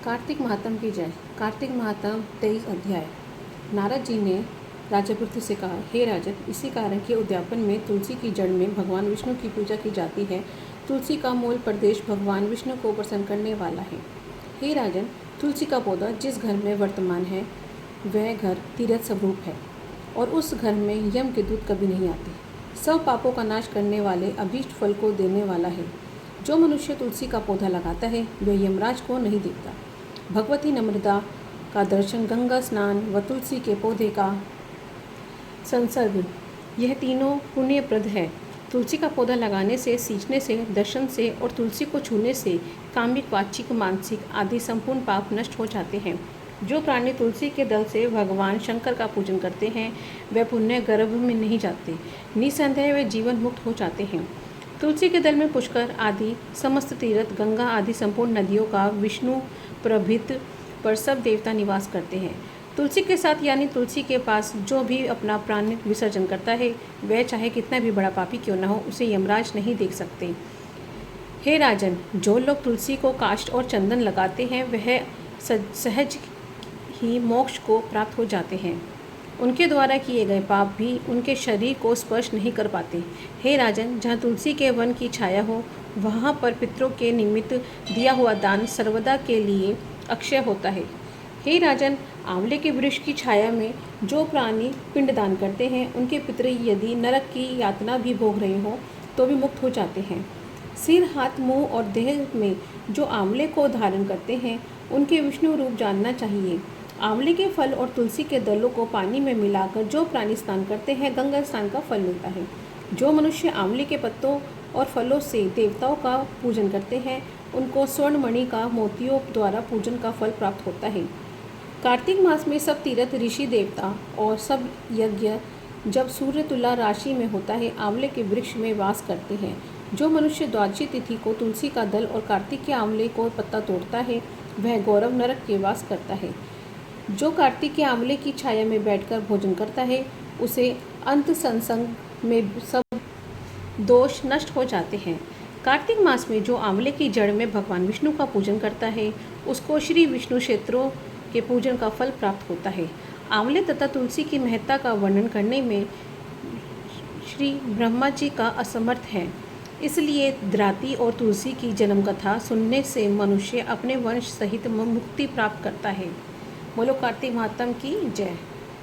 कार्तिक महात्म की जय। कार्तिक महात्म 23 अध्याय। नारद जी ने राजा पृथु से कहा, हे राजन, इसी कारण के उद्यापन में तुलसी की जड़ में भगवान विष्णु की पूजा की जाती है। तुलसी का मूल प्रदेश भगवान विष्णु को प्रसन्न करने वाला है। हे राजन, तुलसी का पौधा जिस घर में वर्तमान है वह घर तीर्थ स्वरूप है और उस घर में यम के दूत कभी नहीं आते। सब पापों का नाश करने वाले अभीष्ट फल को देने वाला है। जो मनुष्य तुलसी का पौधा लगाता है वह यमराज को नहीं देखता। भगवती नम्रता का दर्शन, गंगा स्नान व तुलसी के पौधे का संसर्ग, यह तीनों पुण्यप्रद है। तुलसी का पौधा लगाने से, सींचने से, दर्शन से और तुलसी को छूने से कामिक, वाचिक, मानसिक आदि संपूर्ण पाप नष्ट हो जाते हैं। जो प्राणी तुलसी के दल से भगवान शंकर का पूजन करते हैं वह पुण्य गर्भ में नहीं जाते, निसंदेह वे जीवन मुक्त हो जाते हैं। तुलसी के दल में पुष्कर आदि समस्त तीर्थ, गंगा आदि संपूर्ण नदियों का विष्णु प्रभृत पर सब देवता निवास करते हैं। तुलसी के साथ यानी तुलसी के पास जो भी अपना प्राण विसर्जन करता है वह चाहे कितना भी बड़ा पापी क्यों न हो, उसे यमराज नहीं देख सकते। हे राजन, जो लोग तुलसी को काष्ठ और चंदन लगाते हैं वह सहज ही मोक्ष को प्राप्त हो जाते हैं। उनके द्वारा किए गए पाप भी उनके शरीर को स्पर्श नहीं कर पाते। हे राजन, जहाँ तुलसी के वन की छाया हो वहाँ पर पितरों के निमित्त दिया हुआ दान सर्वदा के लिए अक्षय होता है। हे राजन, आंवले के वृक्ष की छाया में जो प्राणी पिंडदान करते हैं उनके पितर यदि नरक की यातना भी भोग रहे हों तो भी मुक्त हो जाते हैं। सिर, हाथ, मुंह और देह में जो आंवले को धारण करते हैं उनके विष्णु रूप जानना चाहिए। आंवले के फल और तुलसी के दलों को पानी में मिलाकर जो प्राणी स्नान करते हैं गंगा स्नान का फल मिलता है। जो मनुष्य आंवले के पत्तों और फलों से देवताओं का पूजन करते हैं उनको स्वर्णमणि का मोतियों द्वारा पूजन का फल प्राप्त होता है। कार्तिक मास में सब तीर्थ, ऋषि, देवता और सब यज्ञ जब सूर्य तुला राशि में होता है आंवले के वृक्ष में वास करते हैं। जो मनुष्य द्वादशी तिथि को तुलसी का दल और कार्तिक के आंवले को पत्ता तोड़ता है वह गौरव नरक के वास करता है। जो कार्तिक के आंवले की छाया में बैठकर भोजन करता है उसे अंत संसंग में सब दोष नष्ट हो जाते हैं। कार्तिक मास में जो आंवले की जड़ में भगवान विष्णु का पूजन करता है उसको श्री विष्णु क्षेत्रों के पूजन का फल प्राप्त होता है। आंवले तथा तुलसी की महत्ता का वर्णन करने में श्री ब्रह्मा जी का असमर्थ है, इसलिए द्राति और तुलसी की जन्म कथा सुनने से मनुष्य अपने वंश सहित मुक्ति प्राप्त करता है। बोलो कार्तिक महात्म की जय।